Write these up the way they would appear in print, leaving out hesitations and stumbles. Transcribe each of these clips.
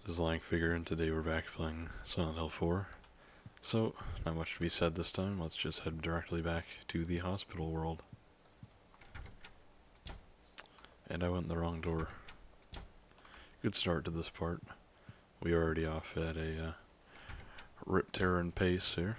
This is Lang Figure, and today we're back playing Silent Hill 4. So, not much to be said this time. Let's just head directly back to the hospital world. And I went in the wrong door. Good start to this part. We are already off at a rip, tear, and pace here.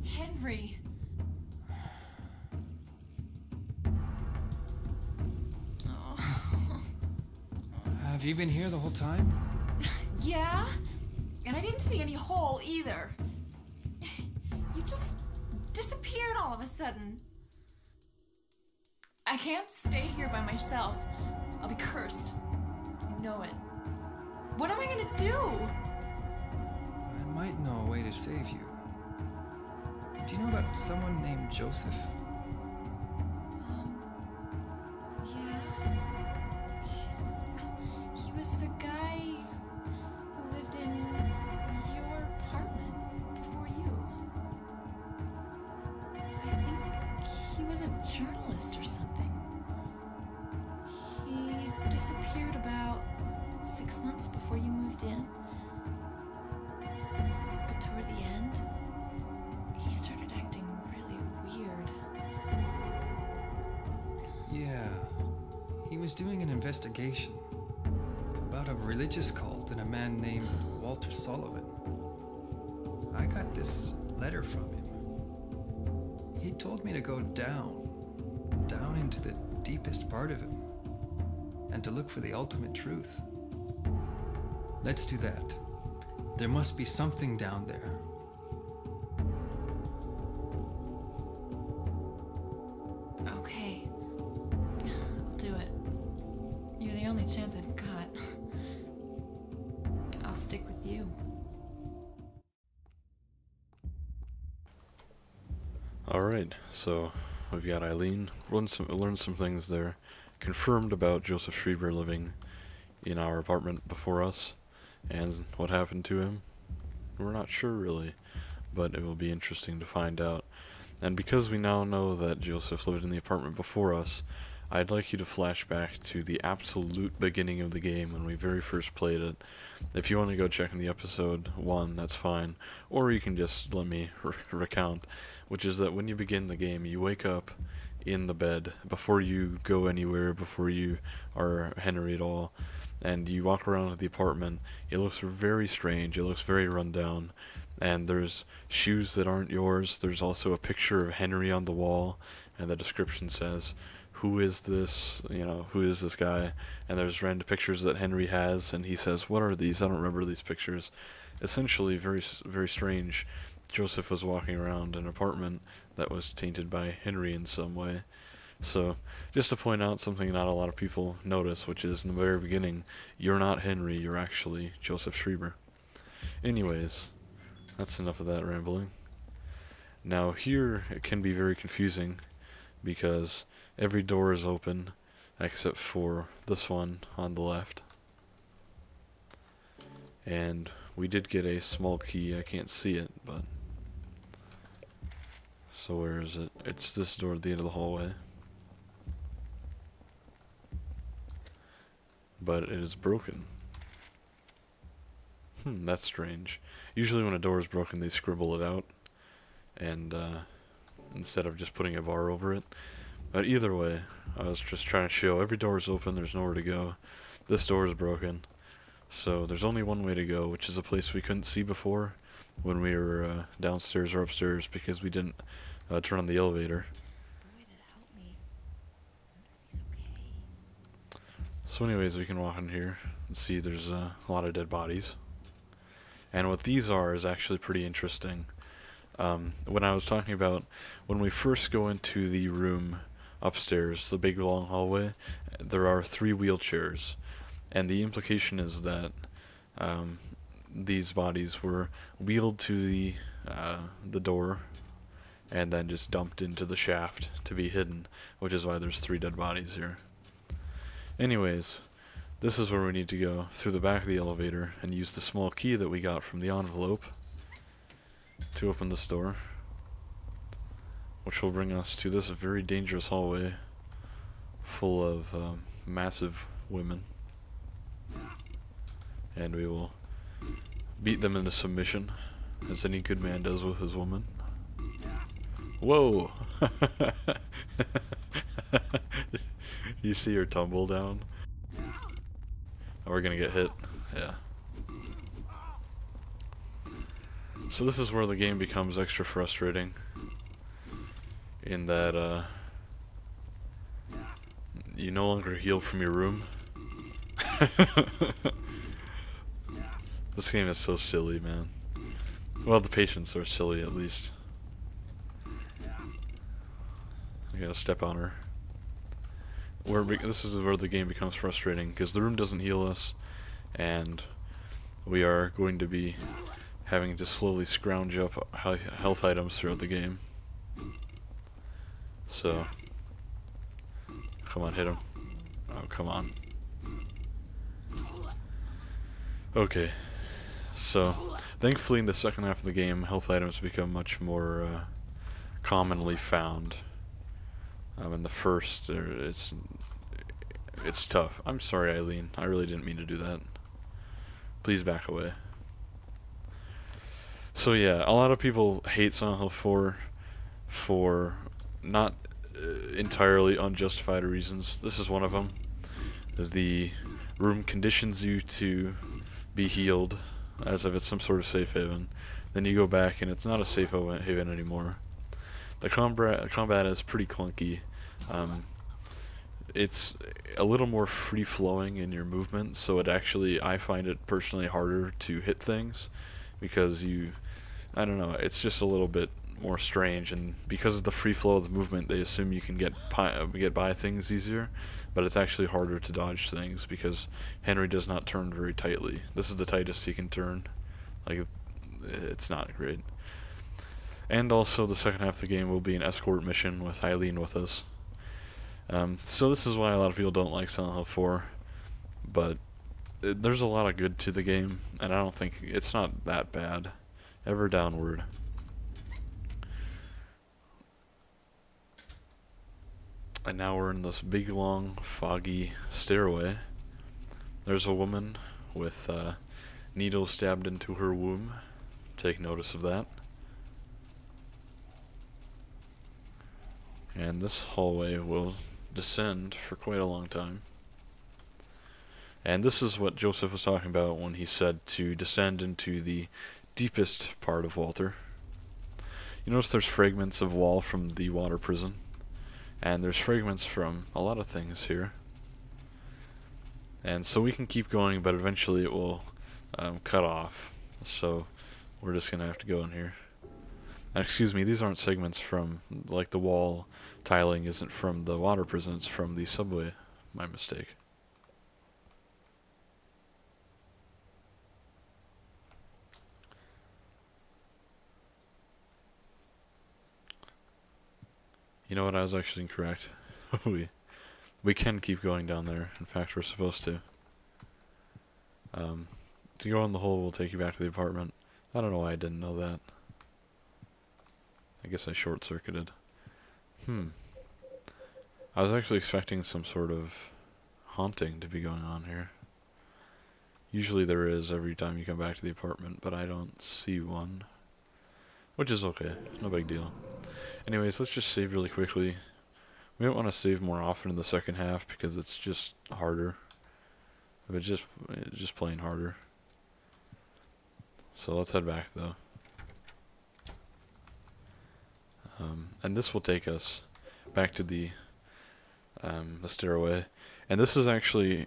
Henry. Have you been here the whole time? Yeah? And I didn't see any hole either. You just disappeared all of a sudden. I can't stay here by myself. I'll be cursed. I know it. What am I gonna do? I might know a way to save you. Do you know about someone named Joseph? Yeah. He was the guy who lived in your apartment before you. I think he was a journalist or something. He disappeared about 6 months before you moved in. But toward the end, he started acting really weird. Yeah. He was doing an investigation about a religious cult and a man named Walter Sullivan. I got this letter from him. He told me to go down into the deepest part of him, and to look for the ultimate truth. Let's do that. There must be something down there. Okay. I'll do it. You're the only chance I've got. I'll stick with you. Alright, so we've got Eileen. Learned some things there. Confirmed about Joseph Schreiber living in our apartment before us, and what happened to him. We're not sure really, but it will be interesting to find out. And because we now know that Joseph lived in the apartment before us, I'd like you to flash back to the absolute beginning of the game when we very first played it. If you want to go check in the episode 1, that's fine, or you can just let me recount, which is that when you begin the game, you wake up in the bed before you go anywhere, before you are Henry at all, and you walk around the apartment. It looks very strange, it looks very run down, and there's shoes that aren't yours. There's also a picture of Henry on the wall, and the description says, who is this, who is this guy? And there's random pictures that Henry has, and he says, what are these? I don't remember these pictures. Essentially, very, very strange. Joseph was walking around an apartment that was tainted by Henry in some way. So, just to point out something not a lot of people notice, which is in the very beginning, you're not Henry, you're actually Joseph Schreiber. Anyways, that's enough of that rambling. Now here, it can be very confusing, because every door is open, except for this one on the left. And we did get a small key, I can't see it, but... So where is it? It's this door at the end of the hallway. But it is broken. That's strange. Usually when a door is broken, they scribble it out, and instead of just putting a bar over it. But either way, I was just trying to show every door is open, there's nowhere to go. This door is broken, so there's only one way to go, which is a place we couldn't see before when we were downstairs or upstairs, because we didn't turn on the elevator. Boy, that helped me. He's okay. So anyways, we can walk in here and see there's a lot of dead bodies. And what these are is actually pretty interesting. When I was talking about when we first go into the room upstairs, the big long hallway, there are 3 wheelchairs. And the implication is that these bodies were wheeled to the door, and then just dumped into the shaft to be hidden, which is why there's 3 dead bodies here. Anyways, this is where we need to go, through the back of the elevator, and use the small key that we got from the envelope to open this door, which will bring us to this very dangerous hallway full of massive women. And we will beat them into submission, as any good man does with his woman. Whoa! You see her tumble down? Oh, we're gonna get hit. Yeah. So this is where the game becomes extra frustrating, in that you no longer heal from your room. This game is so silly, man. Well, the patients are silly, at least. I gotta step on her. This is where the game becomes frustrating, because the room doesn't heal us, and we are going to be having to slowly scrounge up health items throughout the game. So, come on, hit him. Oh, come on. Okay, so thankfully in the second half of the game, health items become much more commonly found. In the first, it's tough. I'm sorry, Eileen. I really didn't mean to do that. Please back away. So yeah, a lot of people hate Silent Hill 4 for not entirely unjustified reasons. This is one of them. The room conditions you to be healed as if it's some sort of safe haven. Then you go back and it's not a safe haven anymore. The combat is pretty clunky. It's a little more free-flowing in your movement, so I find it personally harder to hit things, because I don't know, it's just a little bit more strange, and because of the free flow of the movement, they assume you can get by things easier, but it's actually harder to dodge things, because Henry does not turn very tightly. This is the tightest he can turn. Like, it's not great. And also, the second half of the game will be an escort mission with Eileen with us. So this is why a lot of people don't like Silent Hill 4, but there's a lot of good to the game, and I don't think it's not that bad. Ever downward. And now we're in this big, long, foggy stairway. There's a woman with needles stabbed into her womb. Take notice of that. And this hallway will descend for quite a long time. And this is what Joseph was talking about when he said to descend into the deepest part of Walter. You notice there's fragments of wall from the water prison, and there's fragments from a lot of things here. And so we can keep going, but eventually it will cut off. So we're just gonna have to go in here. And excuse me, these aren't segments from, like, the wall tiling isn't from the water prison, it's from the subway. My mistake. You know what, I was actually incorrect. we can keep going down there. In fact, we're supposed to. To go in the hole will take you back to the apartment. I don't know why I didn't know that. I guess I short-circuited. I was actually expecting some sort of haunting to be going on here. Usually there is every time you come back to the apartment, but I don't see one. Which is okay, no big deal. Anyways, let's just save really quickly. We don't want to save more often in the second half because it's just harder. It's just plain harder. So let's head back though. And this will take us back to the stairway. And this is actually,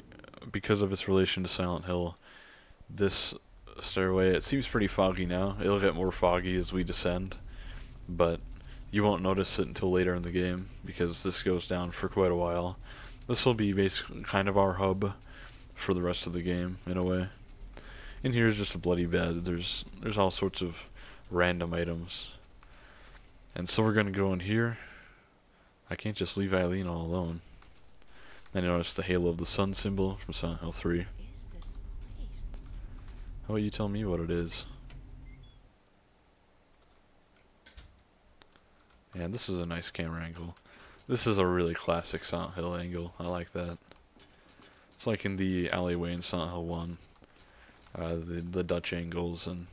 because of its relation to Silent Hill, this stairway, it seems pretty foggy now. It'll get more foggy as we descend, but you won't notice it until later in the game, because this goes down for quite a while. This will be basically kind of our hub for the rest of the game, in a way. In here is just a bloody bed. There's all sorts of random items. And so we're gonna go in here. I can't just leave Eileen all alone. Then you notice the halo of the sun symbol from Silent Hill 3. What is this place? How about you tell me what it is? Yeah, this is a nice camera angle. This is a really classic Silent Hill angle. I like that. It's like in the alleyway in Silent Hill 1. The Dutch angles and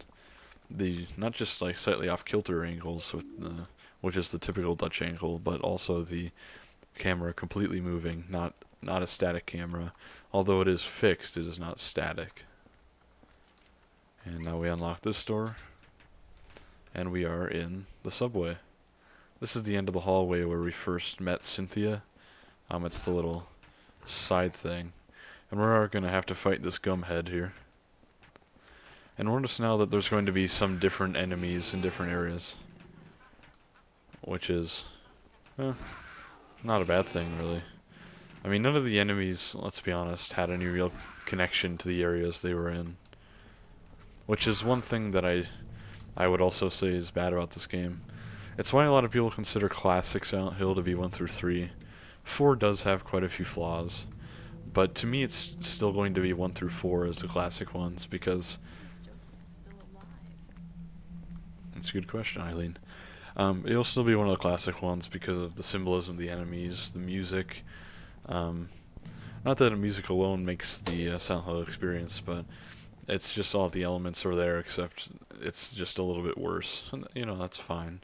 the not just like slightly off kilter angles with which is the typical Dutch angle, but also the camera completely moving, not a static camera. Although it is fixed, it is not static. And now we unlock this door, and we are in the subway. This is the end of the hallway where we first met Cynthia. It's the little side thing. And we're going to have to fight this gumhead here. And notice now that there's going to be some different enemies in different areas. Which is, not a bad thing, really. I mean, none of the enemies, let's be honest, had any real connection to the areas they were in. Which is one thing that I would also say is bad about this game. It's why a lot of people consider classic Silent Hill to be 1 through 3. 4 does have quite a few flaws, but to me it's still going to be 1 through 4 as the classic ones, because... Joseph is still alive. That's a good question, Eileen. It'll still be one of the classic ones because of the symbolism of the enemies, the music. Not that the music alone makes the Silent Hill experience, but it's just all the elements are there, except it's just a little bit worse. And, you know, that's fine.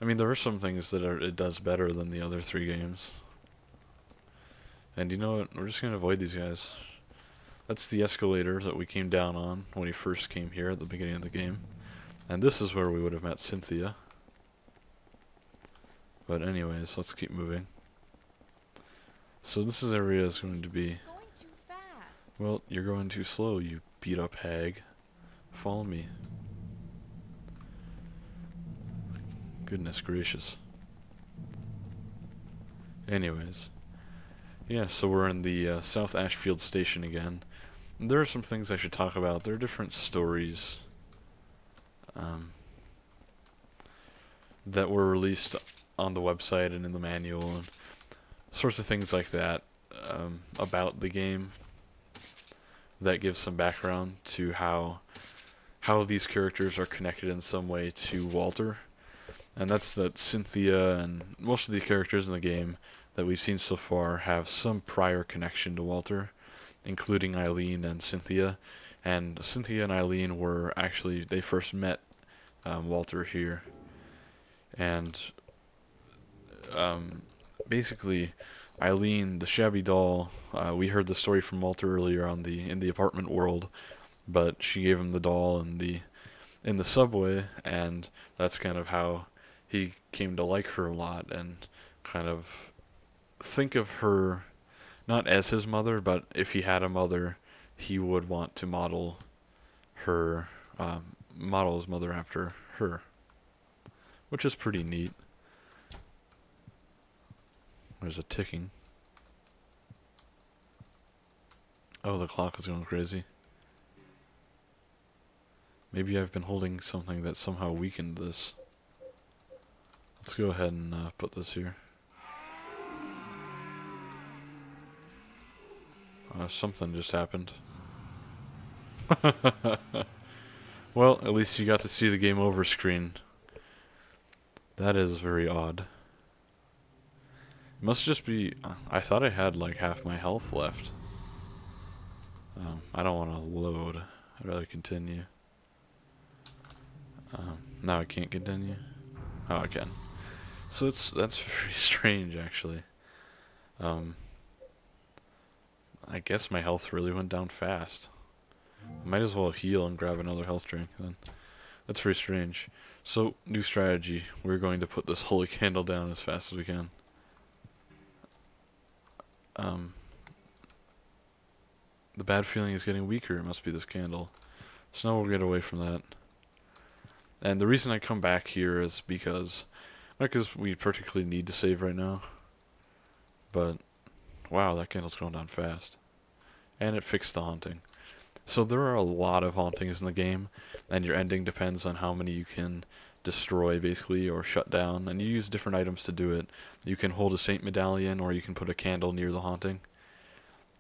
I mean, there are some things that it does better than the other 3 games. And you know what? We're just going to avoid these guys. That's the escalator that we came down on when we first came here at the beginning of the game. And this is where we would have met Cynthia. But anyways, let's keep moving. So this area is going to be... Going too fast. Well, you're going too slow, you beat up hag. Follow me. Goodness gracious. Anyways. Yeah, so we're in the South Ashfield station again. And there are some things I should talk about. There are different stories that were released on the website and in the manual and sorts of things like that about the game that give some background to how these characters are connected in some way to Walter. And that's that Cynthia and most of the characters in the game that we've seen so far have some prior connection to Walter, including Eileen and Cynthia. And Cynthia and Eileen were actually, they first met Walter here. And basically, Eileen, the shabby doll, we heard the story from Walter earlier on in the apartment world, but she gave him the doll in the subway, and that's kind of how he came to like her a lot and kind of think of her not as his mother, but if he had a mother, he would want to model his mother after her, which is pretty neat. There's a ticking. Oh, the clock is going crazy. Maybe I've been holding something that somehow weakened this. Let's go ahead and put this here. Something just happened. Well, at least you got to see the game over screen. That is very odd. It must just be... I thought I had like half my health left. I don't want to load. I'd rather continue. Now I can't continue? Oh, I can. So that's very strange, actually. I guess my health really went down fast. I might as well heal and grab another health drink then. That's very strange. So, new strategy. We're going to put this holy candle down as fast as we can. The bad feeling is getting weaker. It must be this candle. So now we'll get away from that. And the reason I come back here is because... not because we particularly need to save right now. But... wow, that candle's going down fast. And it fixed the haunting. So there are a lot of hauntings in the game, and your ending depends on how many you can destroy, basically, or shut down, and you use different items to do it. You can hold a saint medallion, or you can put a candle near the haunting.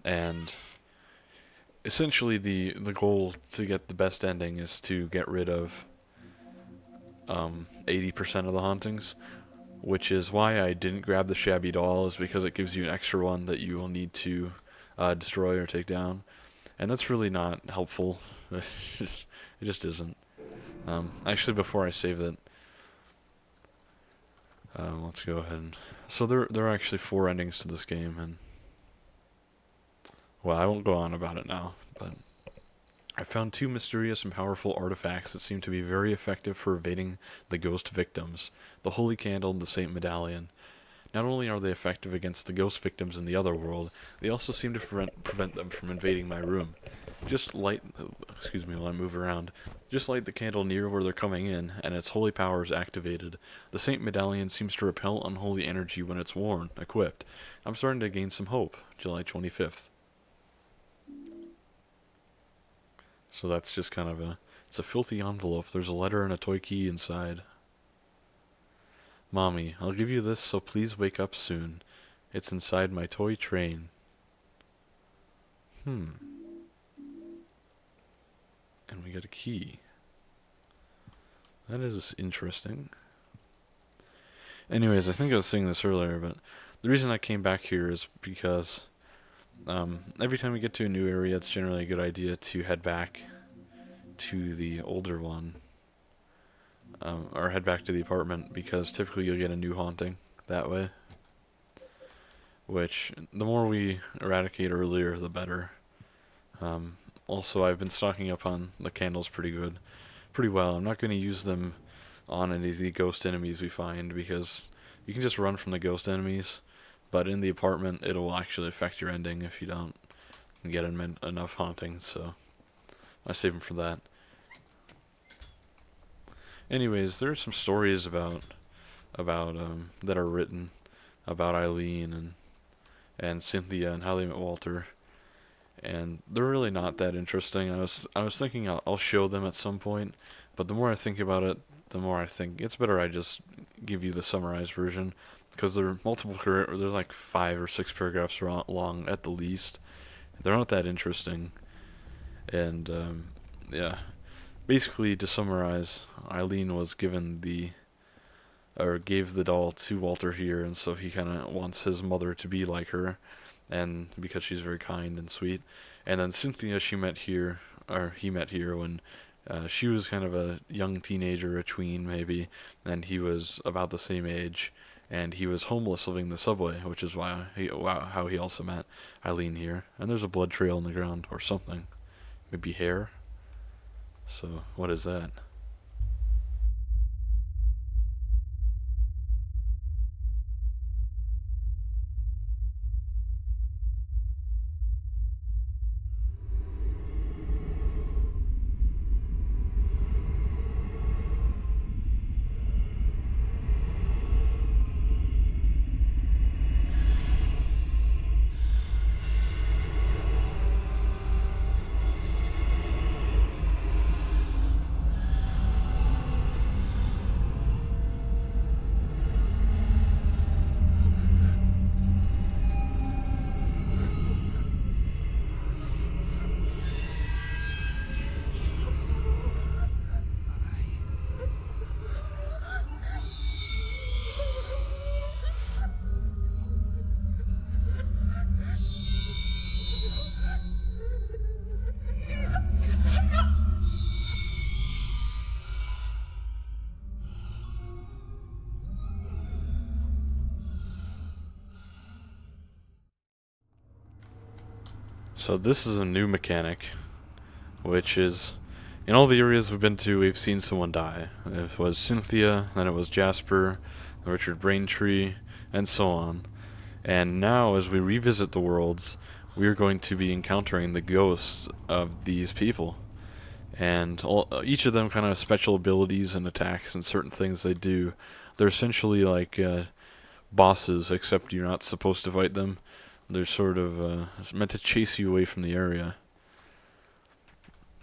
And essentially the goal to get the best ending is to get rid of 80% of the hauntings, which is why I didn't grab the shabby doll, is because it gives you an extra one that you will need to destroy or take down, and that's really not helpful. It just isn't. Actually, before I save it, let's go ahead and... So there are actually 4 endings to this game, and... Well, I won't go on about it now, but... I found 2 mysterious and powerful artifacts that seem to be very effective for evading the ghost victims, the Holy Candle and the Saint Medallion. Not only are they effective against the ghost victims in the other world, they also seem to prevent them from invading my room. Just light... Excuse me while I move around. Just light the candle near where they're coming in, and its holy power is activated. The Saint Medallion seems to repel unholy energy when it's worn, equipped. I'm starting to gain some hope. July 25th. So that's just kind of it's a filthy envelope. There's a letter and a toy key inside. Mommy, I'll give you this, so please wake up soon. It's inside my toy train. And we get a key. That is interesting. Anyways, I think I was saying this earlier, but the reason I came back here is because every time we get to a new area, it's generally a good idea to head back to the older one, or head back to the apartment, because typically you'll get a new haunting that way. Which, the more we eradicate earlier, the better. Also, I've been stocking up on the candles pretty well. I'm not going to use them on any of the ghost enemies we find, because you can just run from the ghost enemies, but in the apartment it will actually affect your ending if you don't get enough hauntings, so I save them for that. Anyways, there are some stories about that are written about Eileen and Cynthia and how they met Walter, and they're really not that interesting. I was thinking I'll show them at some point, but the more I think about it, the more I think it's better I just give you the summarized version, because there are there's like 5 or 6 paragraphs long at the least. They're not that interesting, and yeah. Basically, to summarize, Eileen was gave the doll to Walter here, and so he kind of wants his mother to be like her, and because she's very kind and sweet. And then Cynthia, he met here when she was kind of a young teenager, a tween maybe, and he was about the same age, and he was homeless living in the subway, which is how he also met Eileen here. And there's a blood trail in the ground, or something. Maybe hair? So, what is that? So this is a new mechanic, which is, in all the areas we've been to, we've seen someone die. It was Cynthia, then it was Jasper, Richard Braintree, and so on. And now, as we revisit the worlds, we're going to be encountering the ghosts of these people. And each of them kind of have special abilities and attacks and certain things they do. They're essentially like bosses, except you're not supposed to fight them. They're sort of it's meant to chase you away from the area.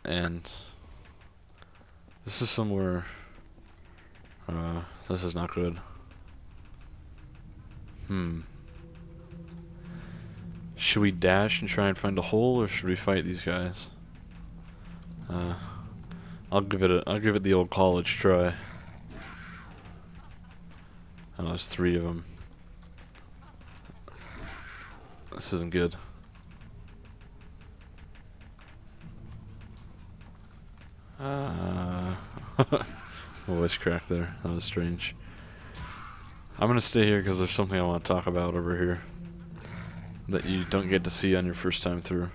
And this is somewhere This is not good. Should we dash and try and find a hole, or should we fight these guys? I'll give it the old college try. Oh, there's 3 of them. This isn't good. Voice crack there. That was strange. I'm gonna stay here because there's something I want to talk about over here that you don't get to see on your first time through.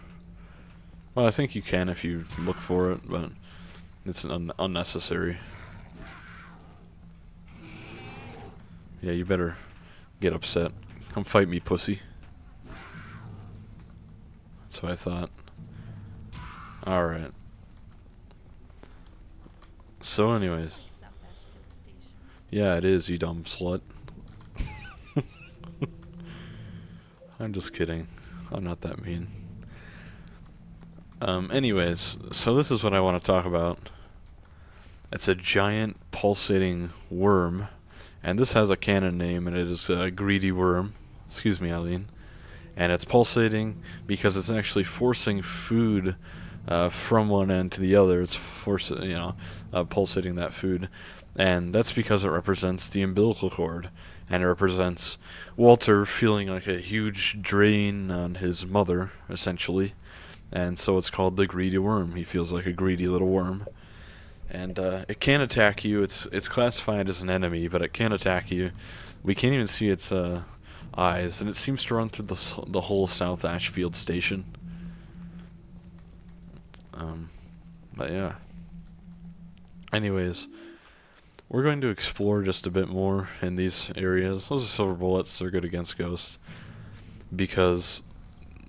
Well, I think you can if you look for it, but it's unnecessary. Yeah, you better get upset. Come fight me, pussy. That's what I thought. Alright. So anyways. Yeah, it is, you dumb slut. I'm just kidding. I'm not that mean. Anyways, so this is what I want to talk about. It's a giant pulsating worm, and this has a canon name, and it is a greedy worm. Excuse me, Eileen. And it's pulsating because it's actually forcing food from one end to the other. It's pulsating that food, and that's because it represents the umbilical cord, and it represents Walter feeling like a huge drain on his mother, essentially. And so it's called the greedy worm. He feels like a greedy little worm. And it can attack you. It's classified as an enemy, but it can attack you. We can't even see its eyes, and it seems to run through the whole South Ashfield station. But yeah. Anyways, we're going to explore just a bit more in these areas. Those are silver bullets. They're good against ghosts, because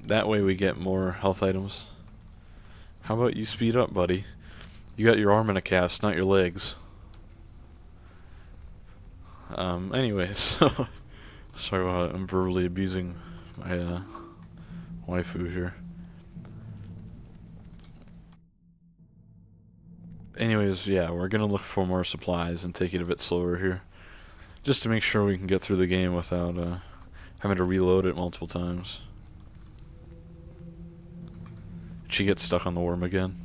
that way we get more health items. How about you speed up, buddy? You got your arm in a cast, not your legs. Anyways, sorry about I'm verbally abusing my waifu here. Anyways, yeah, we're gonna look for more supplies and take it a bit slower here, just to make sure we can get through the game without having to reload it multiple times. She gets stuck on the worm again.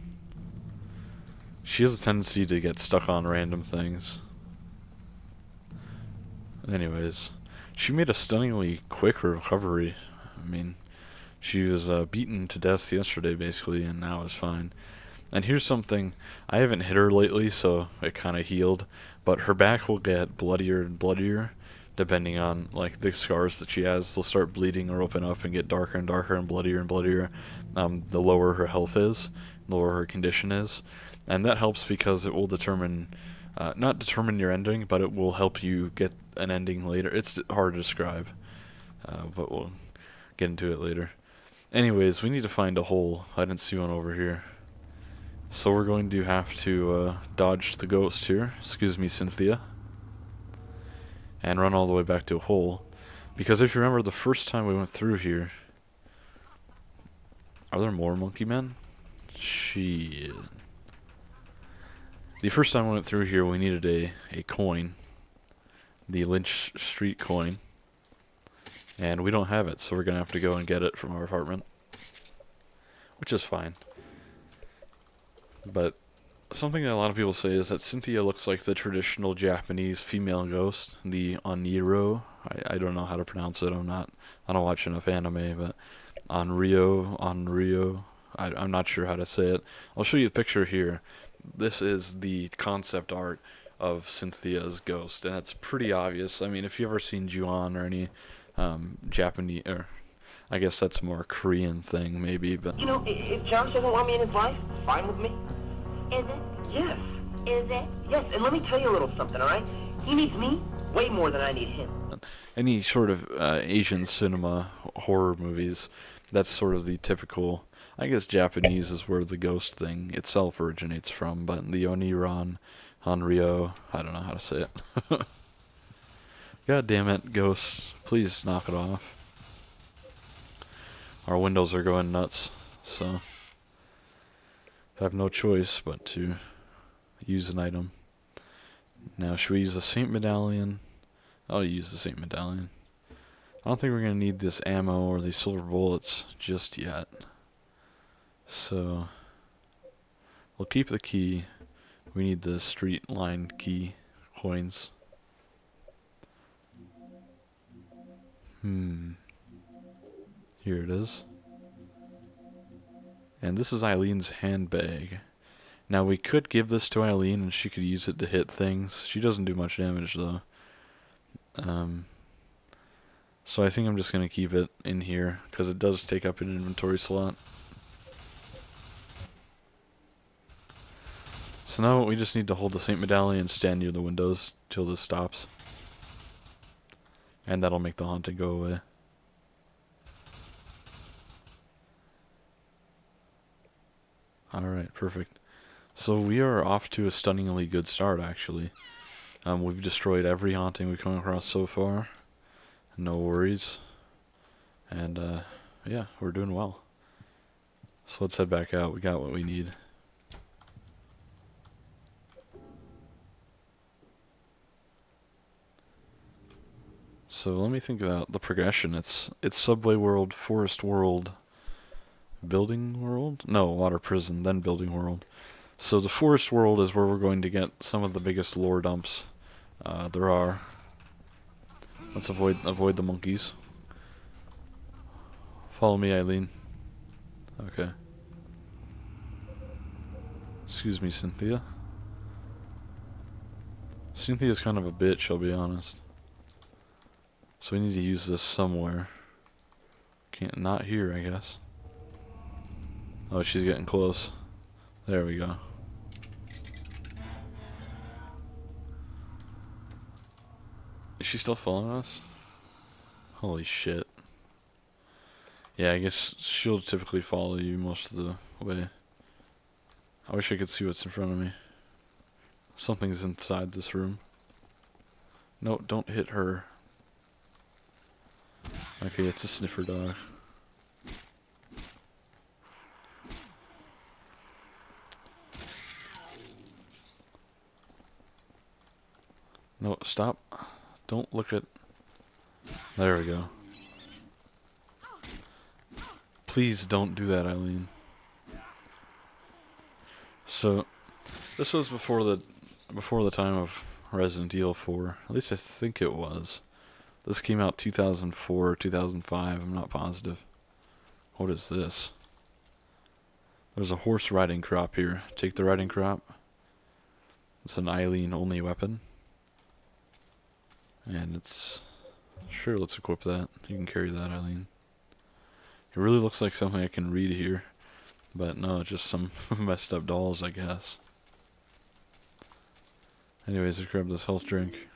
She has a tendency to get stuck on random things. Anyways, she made a stunningly quick recovery. I mean, she was beaten to death yesterday, basically, and now is fine. And here's something, I haven't hit her lately, so it kind of healed, but her back will get bloodier and bloodier, depending on, like, the scars that she has. They'll start bleeding or open up and get darker and darker and bloodier and bloodier, the lower her health is, the lower her condition is. And that helps because it will determine, not determine your ending, but it will help you get an ending later. It's hard to describe, but we'll get into it later. Anyways, we need to find a hole. I didn't see one over here. So we're going to have to dodge the ghost here. Excuse me, Cynthia. And run all the way back to a hole. Because if you remember the first time we went through here... Are there more monkey men? Shit. The first time we went through here, we needed a coin. The Lynch Street coin. And we don't have it, so we're going to have to go and get it from our apartment. Which is fine. But something that a lot of people say is that Cynthia looks like the traditional Japanese female ghost, the Oniro. I don't know how to pronounce it. I don't watch enough anime, but Onryo. I'm not sure how to say it. I'll show you a picture here. This is the concept art of Cynthia's ghost, and it's pretty obvious. I mean, if you've ever seen Ju-on or any Japanese, or I guess that's more a Korean thing, maybe, but... You know, if Josh doesn't want me in his life, fine with me. Is it? Yes. Is it? Yes, and let me tell you a little something, alright? He needs me way more than I need him. Any sort of Asian cinema horror movies, that's sort of the typical... I guess Japanese is where the ghost thing itself originates from, but the Oniron, Onryo, I don't know how to say it. God damn it, ghosts. Please knock it off. Our windows are going nuts, so I have no choice but to use an item. Now, should we use the Saint Medallion? I'll use the Saint Medallion. I don't think we're going to need this ammo or these silver bullets just yet. So, we'll keep the key. We need the street line key coins. Here it is. And this is Eileen's handbag. Now we could give this to Eileen and she could use it to hit things. She doesn't do much damage though. So I think I'm just going to keep it in here because it does take up an inventory slot. So now we just need to hold the Saint Medallion and stand near the windows till this stops. And that'll make the haunting go away. Alright, perfect. So we are off to a stunningly good start, actually. We've destroyed every haunting we've come across so far. No worries. And, yeah, we're doing well. So let's head back out. We got what we need. So let me think about the progression. It's Subway World, Forest World, Building World? No, Water Prison, then Building World. So the Forest World is where we're going to get some of the biggest lore dumps there are. Let's avoid the monkeys. Follow me, Eileen. Okay. Excuse me, Cynthia. Cynthia's kind of a bitch, I'll be honest. So we need to use this somewhere. Not here, I guess. Oh, she's getting close. There we go. Is she still following us? Holy shit. Yeah, I guess she'll typically follow you most of the way. I wish I could see what's in front of me. Something's inside this room. No, don't hit her. Okay, it's a sniffer dog. No, stop. Don't look at... There we go. Please don't do that, Eileen. So, this was before the time of Resident Evil 4. At least I think it was. This came out 2004 or 2005, I'm not positive. What is this? There's a horse riding crop here. Take the riding crop. It's an Eileen only weapon. And it's... Sure, let's equip that. You can carry that, Eileen. It really looks like something I can read here. But no, just some messed up dolls, I guess. Anyways, let's grab this health drink.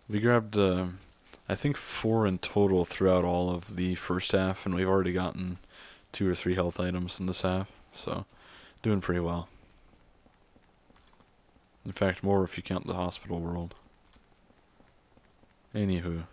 We grabbed, I think 4 in total throughout all of the first half, and we've already gotten 2 or 3 health items in this half, so doing pretty well. In fact, more if you count the hospital world. Anywho.